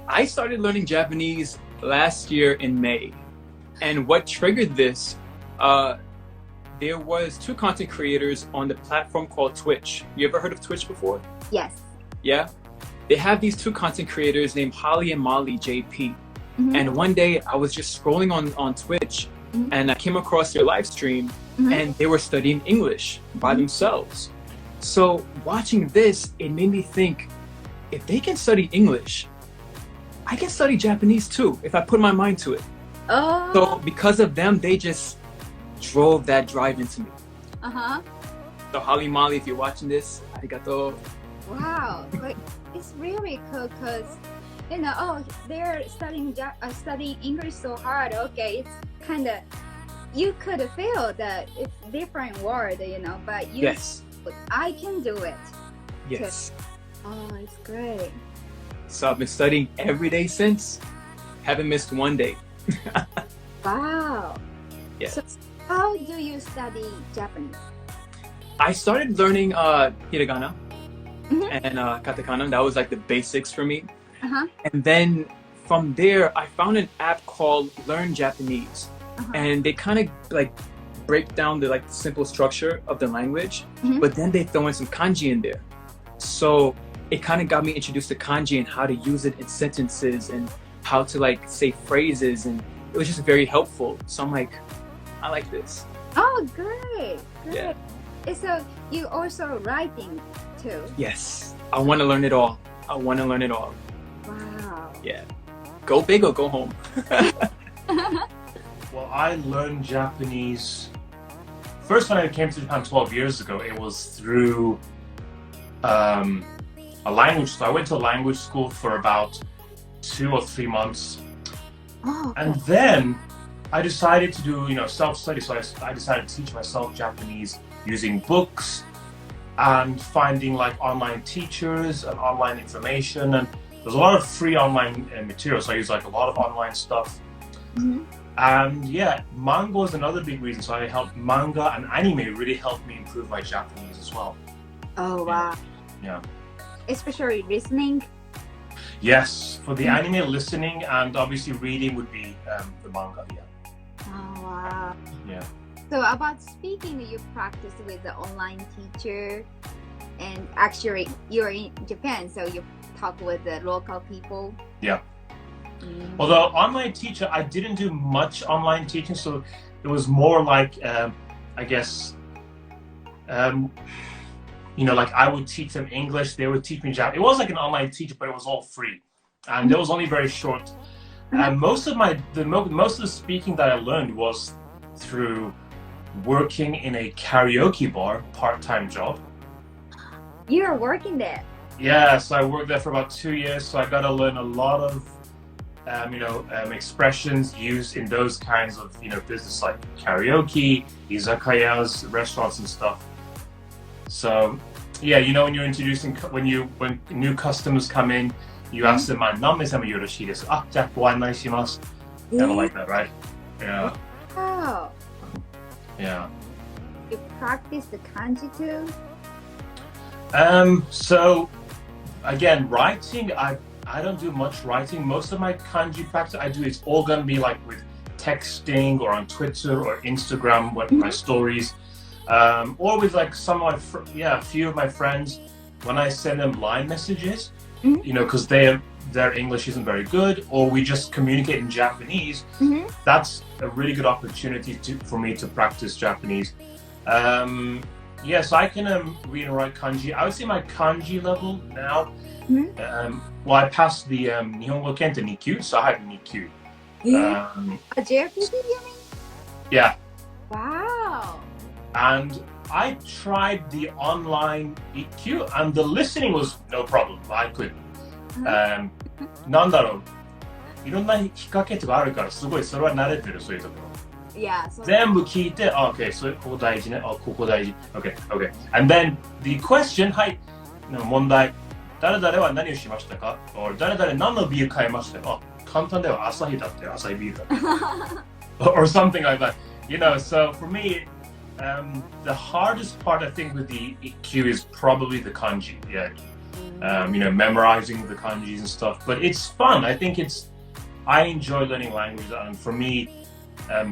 I started learning Japanese last year in May. And what triggered this, there was two content creators on the platform called Twitch. You ever heard of Twitch before? Yes. Yeah? They have these two content creators named Holly and Molly JP. Mm-hmm. And one day I was just scrolling on Twitch, mm-hmm. and I came across their live stream, mm-hmm. and they were studying English by mm-hmm. themselves. So watching this, it made me think, if they can study English, I can study Japanese too, if I put my mind to it. Oh. So because of them, they just drove that drive into me. Uh-huh. So Holly, Molly, if you're watching this, arigato. Wow, but it's really cool because, they're studying English so hard. Okay, it's kind of, you could feel that it's different word, but you, yes. I can do it. Yes. Oh, it's great. So I've been studying every day since. Haven't missed one day. Wow. Yes. So how do you study Japanese? I started learning hiragana mm-hmm. and katakana. That was like the basics for me. Uh-huh. And then from there, I found an app called Learn Japanese. Uh-huh. And they kind of like break down the simple structure of the language, mm-hmm. but then they throw in some kanji in there. So it kind of got me introduced to kanji and how to use it in sentences and how to say phrases, and it was just very helpful. So I'm like, I like this. Oh, great. Yeah. So you also writing too? Yes. I want to learn it all. Wow. Yeah. Go big or go home. Well, I learned Japanese. First, when I came to Japan 12 years ago, it was through a language school. I went to a language school for about 2 or 3 months. Oh, okay. And then I decided to do, self-study. So I decided to teach myself Japanese using books and finding online teachers and online information. And there's a lot of free online material. So I use a lot of online stuff. Mm-hmm. And yeah, manga is another big reason. So manga and anime really helped me improve my Japanese as well. Oh, wow. Yeah. Especially listening? Yes, for the anime, listening and obviously reading would be the manga, yeah. Oh, wow. Yeah. So about speaking, you practice with the online teacher, and actually you're in Japan, so you talk with the local people? Yeah. Although online teacher, I didn't do much online teaching, so it was more I would teach them English, they would teach me Japanese. It was like an online teacher, but it was all free, and it was only very short. And most of the speaking that I learned was through working in a karaoke bar, part-time job. You're working there? Yeah, so I worked there for about 2 years, so I got to learn a lot of expressions used in those kinds of business, like karaoke, izakayas, restaurants and stuff. So yeah, when you're introducing, when new customers come in, you ask them, "Nanme-sama yoroshiii desu?" "Ah, ja, go anai shimasu." Kind of like that, right? Yeah. Wow. Yeah. You practice the kanji too? So again, writing, I don't do much writing. Most of my kanji practice it's all gonna be with texting or on Twitter or Instagram, my stories, or with some of a few of my friends when I send them line messages, because their English isn't very good, or we just communicate in Japanese. That's a really good opportunity for me to practice Japanese. So I can read and write kanji. I would say my kanji level now. I passed the Nihongo Kenta Nikyu, so I have Nikyu. A JRPG, you mean? Yeah. Wow. And I tried the online EQ, and the listening was no problem. I could. なんだろう、いろんな引っ掛けとかあるから、すごいそれは慣れてる、そういうところ。Yeah, so 全部聞いて、okay, それここ大事ね、ここ大事。Okay. And then the question, はい、問題。誰々は何をしましたか？ or 誰々何のビール買いましたか？簡単では朝日だって朝日ビールだってor something like that. So for me, the hardest part I think with the EQ is probably the kanji. Yeah. memorizing the kanjis and stuff. But it's fun. I enjoy learning languages. And for me,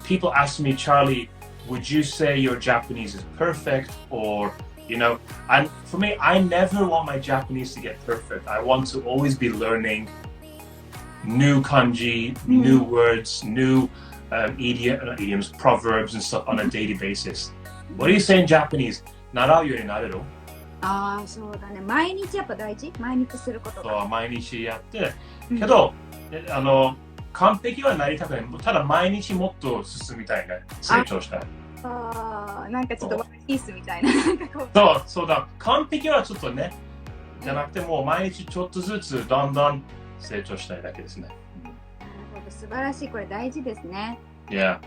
people ask me, Charlie, would you say your Japanese is perfect? Or, and for me, I never want my Japanese to get perfect. I want to always be learning new kanji, new words, new idioms, proverbs and stuff on a daily basis. What do you say in Japanese? 習うより慣れろ。ああ、そうだね。毎日やっぱ大事。毎日することが。そう、毎日やって。けど、完璧はなりたくない。ただ毎日もっと進みたいね。成長したい。ああ、なんかちょっとワンピースみたいな。そうだ。完璧はちょっとね、じゃなくてもう毎日ちょっとずつだんだん成長したいだけですね。なるほど、素晴らしい。これ大事ですね。Yeah.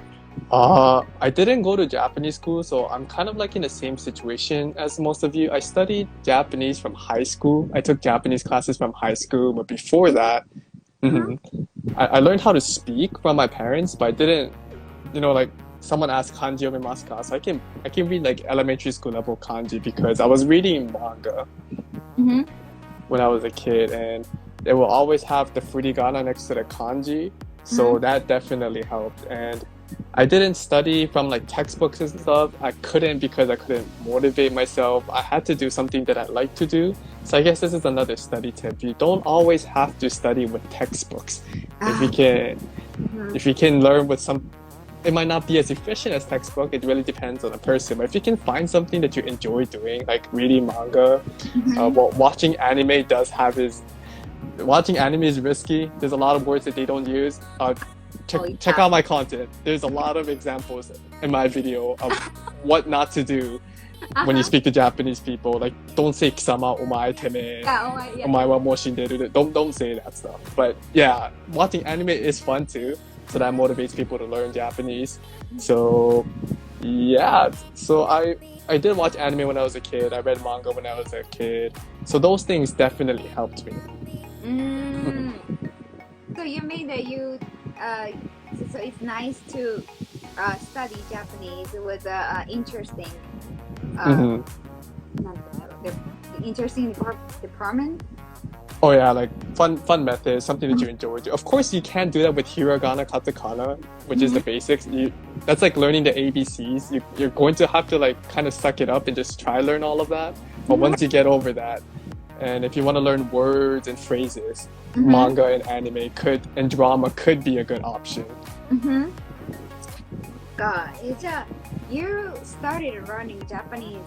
I didn't go to Japanese school, so I'm kind of like in the same situation as most of you. I studied Japanese from high school. I took Japanese classes from high school, but before that, I learned how to speak from my parents, but I didn't, like someone asked kanji omimasu ka, so I can read like elementary school level kanji because I was reading manga when I was a kid, and they will always have the furigana next to the kanji, so that definitely helped. And I didn't study from like textbooks and stuff. I couldn't because I couldn't motivate myself. I had to do something that I like to do. So I guess this is another study tip. You don't always have to study with textbooks. If you can learn with some, it might not be as efficient as textbook. It really depends on the person. But if you can find something that you enjoy doing, like reading manga, watching anime watching anime is risky. There's a lot of words that they don't use. Check out my content. There's a lot of examples in my video of what not to do when you speak to Japanese people. Like, don't say kisama, omae, teme, omae wa mou shinderu. Don't say that stuff. But yeah, watching anime is fun too. So that motivates people to learn Japanese. So yeah, I did watch anime when I was a kid. I read manga when I was a kid. So those things definitely helped me. So you mean that so it's nice to study Japanese with interesting, interesting department. Oh yeah, like fun method, something that you enjoy. Of course, you can't do that with hiragana, katakana, which is the basics. That's like learning the ABCs. You're going to have to like kind of suck it up and just try learn all of that. But once you get over that, and if you want to learn words and phrases, manga and anime and drama could be a good option. You started learning Japanese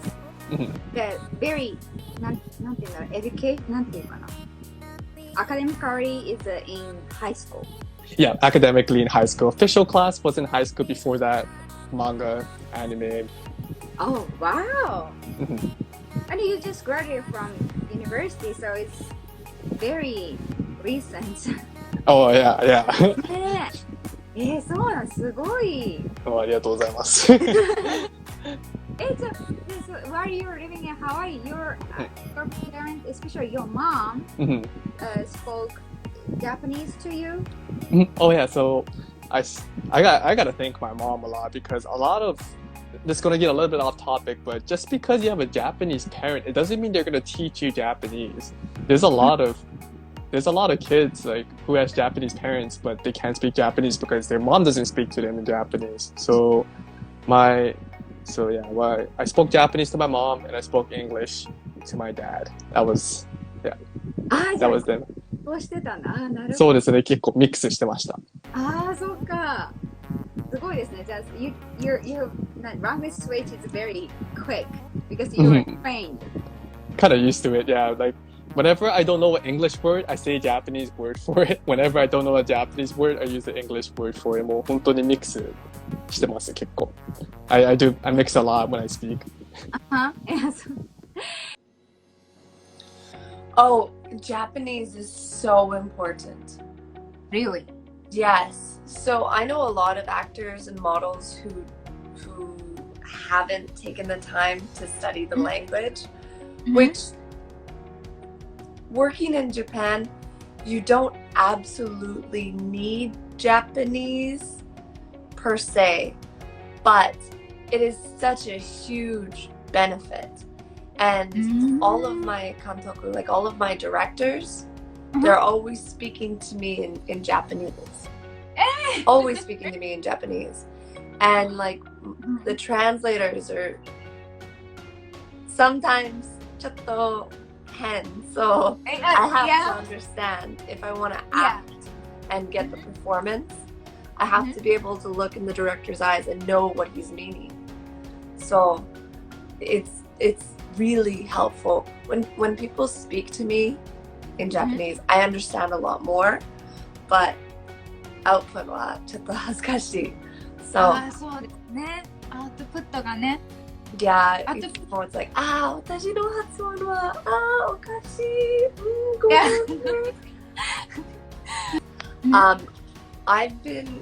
very, academically is in high school. Yeah, academically in high school. Official class was in high school. Before that, manga, anime. Oh, wow. And you just graduated from university, so it's very recent. Oh, yeah. そうなん、すごい。ありがとうございます。While you were living in Hawaii, your parents, especially your mom, spoke Japanese to you? Oh yeah, so I gotta thank my mom a lot because a lot of this is gonna get a little bit off topic, but just because you have a Japanese parent, it doesn't mean they're gonna teach you Japanese. There's a lot of kids like who has Japanese parents, but they can't speak Japanese because their mom doesn't speak to them in Japanese. I spoke Japanese to my mom and I spoke English to my dad. That was them. そうしてたんだ。なるほど。そうですね、結構ミックスしてました。ああ、そっか。すごいですね。じゃあ、your language switch is very quick because you were trained. Kind of used to it, yeah. Like whenever I don't know an English word, I say a Japanese word for it. Whenever I don't know a Japanese word, I use the English word for it. もう本当にミックスしてます結構。I mix a lot when I speak. Oh, Japanese is so important. Really? Yes. So I know a lot of actors and models who haven't taken the time to study the language, which working in Japan, you don't absolutely need Japanese per se, but it is such a huge benefit. And all of my kantoku, like all of my directors, they're always speaking to me in Japanese. Always speaking to me in Japanese. And like the translators are sometimes ちょっと変. So I have to understand if I want to act and get the performance. I have to be able to look in the director's eyes and know what he's meaning. So it's really helpful when people speak to me in Japanese. I understand a lot more, but output はちょっと恥ずかしい. So そうですね。アウトプットがね。yeah, it's like 私の発音はおかしい. Go I've been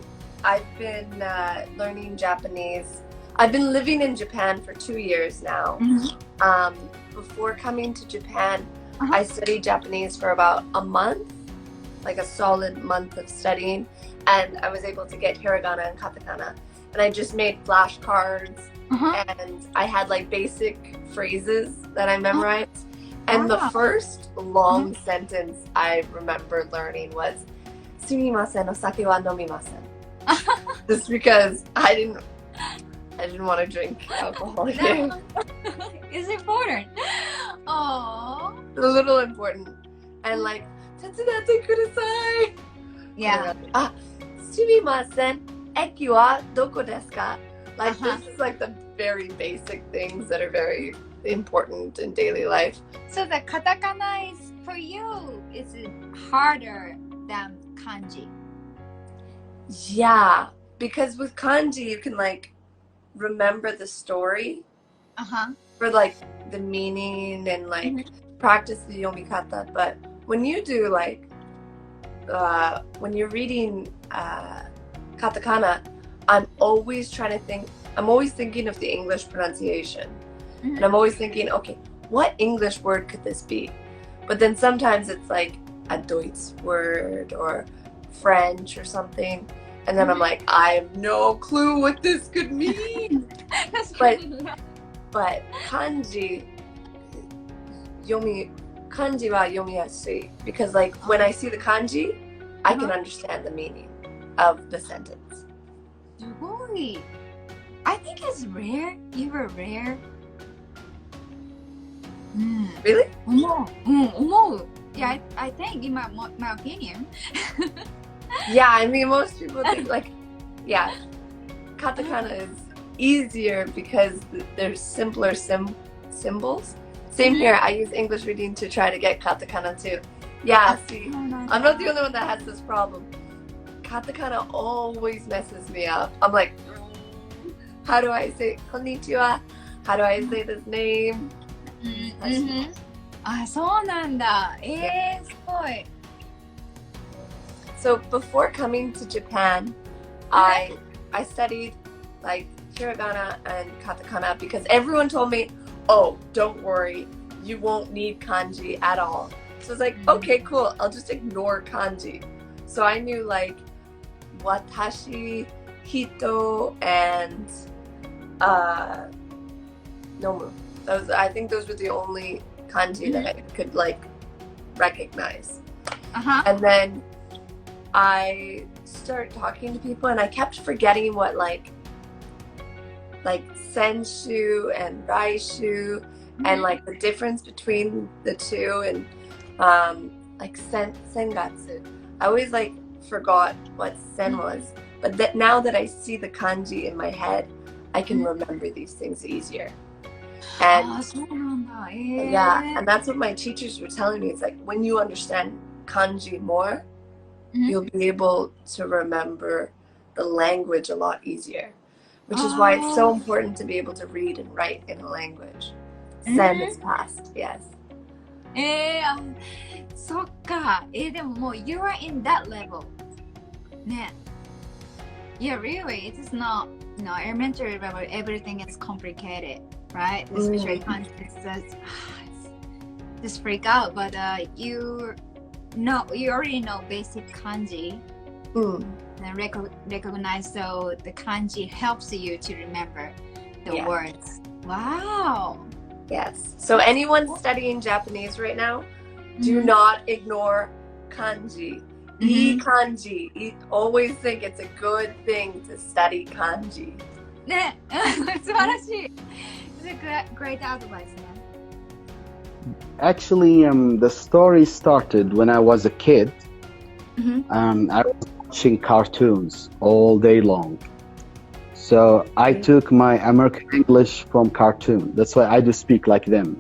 learning Japanese. I've been living in Japan for 2 years now. Before coming to Japan, I studied Japanese for about a month, like a solid month of studying, and I was able to get hiragana and katakana. And I just made flashcards, and I had like basic phrases that I memorized. And the first long sentence I remember learning was すみません、お酒は飲みません. Just because I didn't want to drink alcohol here. It's important. Oh. It's a little important. And like, 手伝ってください. Yeah. すみません、駅はどこですか? Like this is like the very basic things that are very important in daily life. So the katakana is for you is harder than kanji. Yeah, because with kanji you can like remember the story for like the meaning and like practice the yomikata. But when you do like when you're reading katakana, I'm always thinking of the English pronunciation. And I'm always thinking, okay, what English word could this be? But then sometimes it's like a Deutsch word or French or something. And then I'm like, I have no clue what this could mean. But kanji wa yomiyasui, because like when I see the kanji, I can understand the meaning of the sentence. すごい. I think it's rare. You were rare. Really? 思う. Yeah, I think in my opinion. Yeah, I mean most people think like, yeah, katakana is easier because there's simpler symbols. Same here, I use English reading to try to get katakana too. Yeah, see, I'm not the only one that has this problem. Katakana always messes me up. I'm like, how do I say konnichiwa? How do I say this name? そうなんだ. すごい. So before coming to Japan, I studied like hiragana and katakana because everyone told me, oh, don't worry, you won't need kanji at all. So it's like, okay, cool, I'll just ignore kanji. So I knew like watashi, hito, and nomu. I think those were the only kanji that I could like recognize. And then I started talking to people and I kept forgetting what like senshu and raishu and like the difference between the two, and like sengatsu. I always like forgot what sen was, but now that I see the kanji in my head, I can remember these things easier. And yeah, and that's what my teachers were telling me. It's like when you understand kanji more, you'll be able to remember the language a lot easier, which is why it's so important to be able to read and write in a language. Sen is past, yes. そっか. でももう you are in that level. ね. Yeah, really, it is not, elementary level, everything is complicated, right? Especially concepts, just freak out, but you already know basic kanji and recognize, so the kanji helps you to remember the words. Wow. Yes. So anyone studying Japanese right now, do not ignore kanji. Ii kanji. Always think it's a good thing to study kanji. ね、素晴らしい。It's a great advice ね。Actually, the story started when I was a kid. I was watching cartoons all day long. So I took my American English from cartoon. That's why I do speak like them.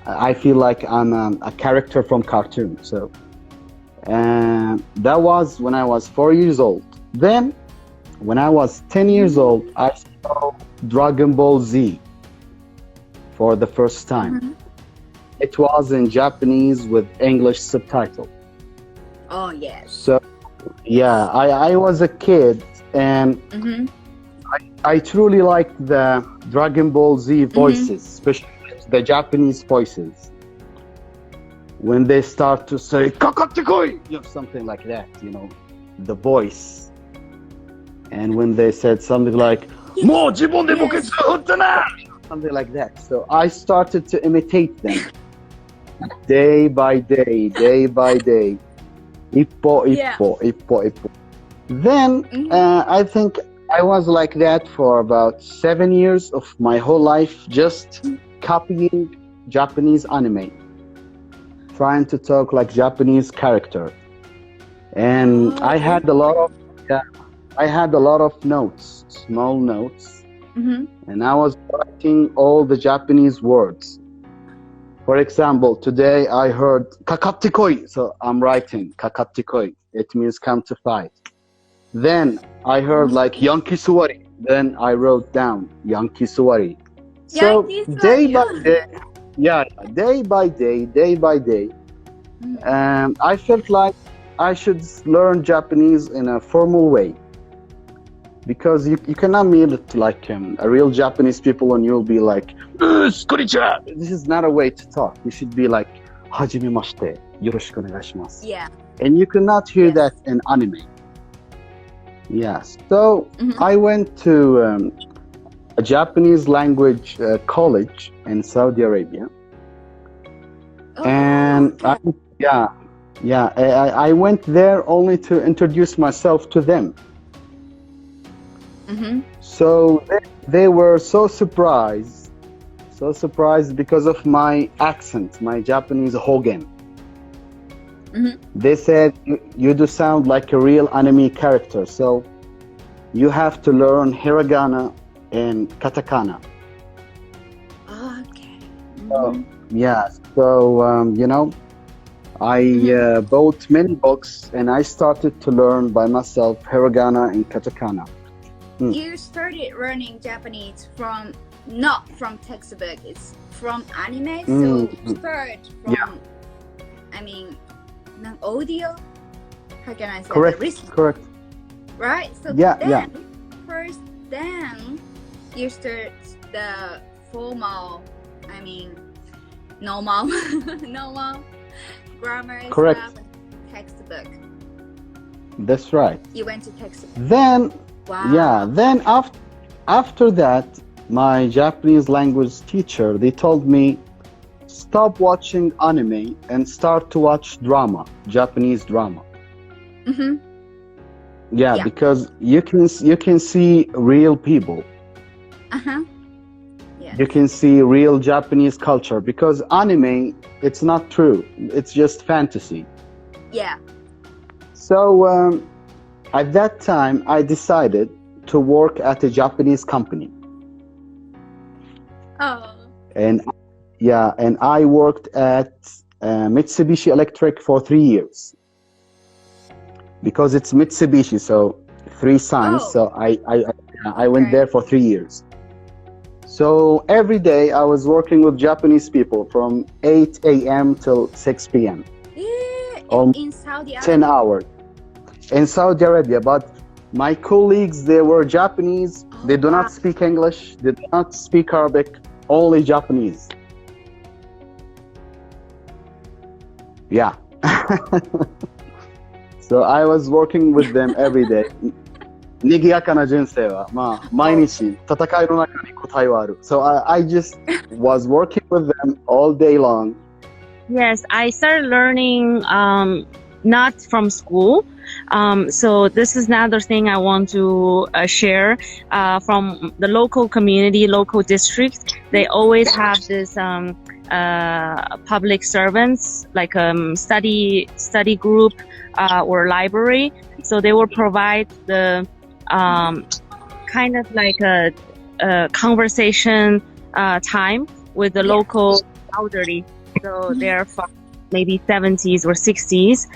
I feel like I'm a character from cartoon. So that was when I was 4 years old. Then, when I was 10 years old, I saw Dragon Ball Z for the first time. It was in Japanese with English subtitle. Oh, yes. So, yeah, I was a kid and I truly liked the Dragon Ball Z voices, especially the Japanese voices. When they start to say "Kakatekoi," something like that, the voice. And when they said something like "Mo jibon de boketsu hutta na," something like that. So I started to imitate them day by day, day by day. Ippo, ippo, ippo, ippo. Then I think I was like that for about 7 years of my whole life, just copying Japanese anime, trying to talk like Japanese character. And I had a lot of notes, small notes, and I was writing all the Japanese words. For example, today I heard "kakatekoi," so I'm writing "kakatekoi." It means come to fight. Then I heard like "Yankee Suwari." Then I wrote down "Yankee Suwari." So day by day, day by day, I felt like I should learn Japanese in a formal way. Because you cannot meet it like a real Japanese people and you'll be like, "Konnichiwa." This is not a way to talk. You should be like, "Hajimemashite, yoroshiku onegaishimasu." Yeah. And you cannot hear that in anime. Yes. So I went to a Japanese language college in Saudi Arabia. And I went there only to introduce myself to them. So they were so surprised because of my accent, my Japanese hogen. They said, you do sound like a real anime character, so you have to learn hiragana and katakana. Okay. I bought many books and I started to learn by myself hiragana and katakana. You started learning Japanese not from textbook, it's from anime, so start from, audio? How can I say that? Correct. Right? So first then you start the formal, normal grammar stuff, textbook. That's right. You went to textbook. Then after that, my Japanese language teacher, they told me, stop watching anime and start to watch drama, Japanese drama. Because you can see real people. You can see real Japanese culture, because anime, it's not true. It's just fantasy. Yeah. So at that time, I decided to work at a Japanese company. Oh. And I worked at Mitsubishi Electric for 3 years. Because it's Mitsubishi, so 3 sons. Oh. So I went there for 3 years. So every day I was working with Japanese people from 8 a.m. till 6 p.m. Yeah, in Saudi Arabia. 10 hours. In Saudi Arabia, but my colleagues, they were Japanese. They do not speak English. They do not speak Arabic. Only Japanese. Yeah. So I was working with them every day. 賑やかな人生は、まあ、毎日戦いの中に答えはある。So I just was working with them all day long. Yes, I started learning not from school. So this is another thing I want to share from the local community, local district. They always have this public servants, like study group or library. So they will provide the kind of like a conversation time with the local elderly. So they're from maybe 70s or 60s,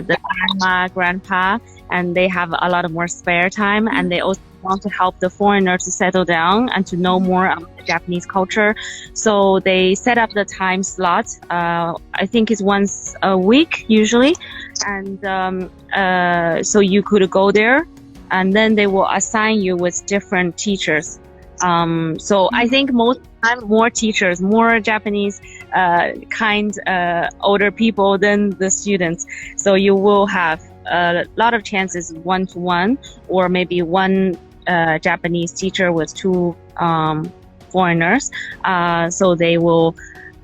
the grandma, grandpa, and they have a lot of more spare time, and they also want to help the foreigner to settle down and to know more about the Japanese culture. So they set up the time slot. I think it's once a week usually, and so you could go there, and then they will assign you with different teachers. So I think most time more teachers, more Japanese kind older people than the students. So you will have a lot of chances one-to-one, or maybe one Japanese teacher with two foreigners. So they will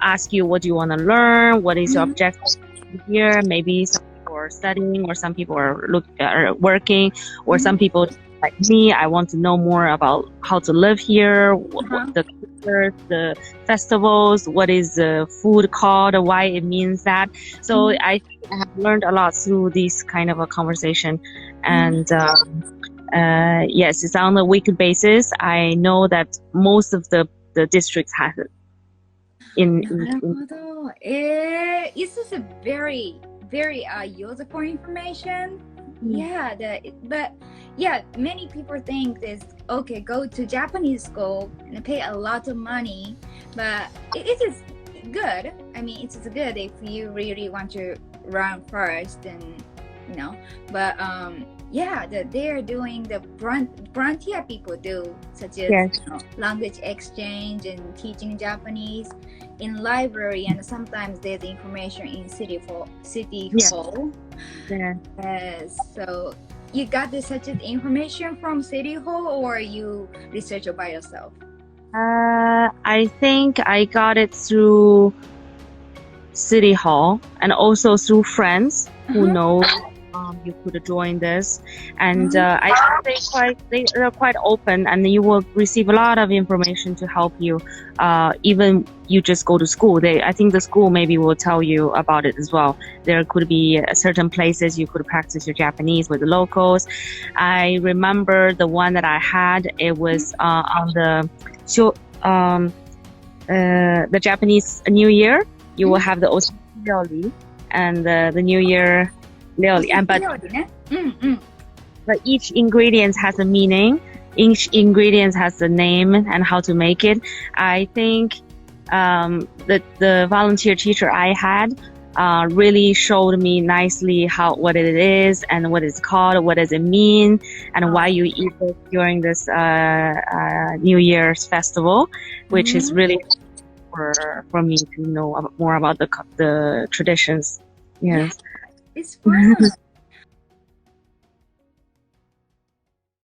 ask you, what do you want to learn? What is your objective here? Maybe some people are studying, or some people are working, or some people like me, I want to know more about how to live here, what the culture, the festivals, what is the food called, why it means that. So I have learned a lot through this kind of a conversation. And yes, it's on a weekly basis. I know that most of the districts have it. なるほど。This is a very useful information. Yeah, but yeah, many people think this, okay, go to Japanese school and pay a lot of money, but it is good. I mean, it's good if you really want to run first, and you know, but yeah, they're doing the frontier people do, such as Yes. Language exchange and teaching Japanese in library, and sometimes there's information in city hall. Yeah. So you got such information from city hall, or you research it by yourself? I think I got it through City Hall, and also through friends who know you could join this. And I think they're quite open, and you will receive a lot of information to help you. Even you just go to school, I think the school maybe will tell you about it as well. There could be certain places you could practice your Japanese with the locals. I remember the one that I had, it was on the Japanese New Year. You will have the Osaka ryori and the New Year ryori, but each ingredient has a meaning. Each ingredient has a name and how to make it. I think the volunteer teacher I had really showed me nicely what it is and what it's called, what does it mean, and why you eat it during this New Year's festival, which is really for me to know more about the traditions. Yes. It's fun.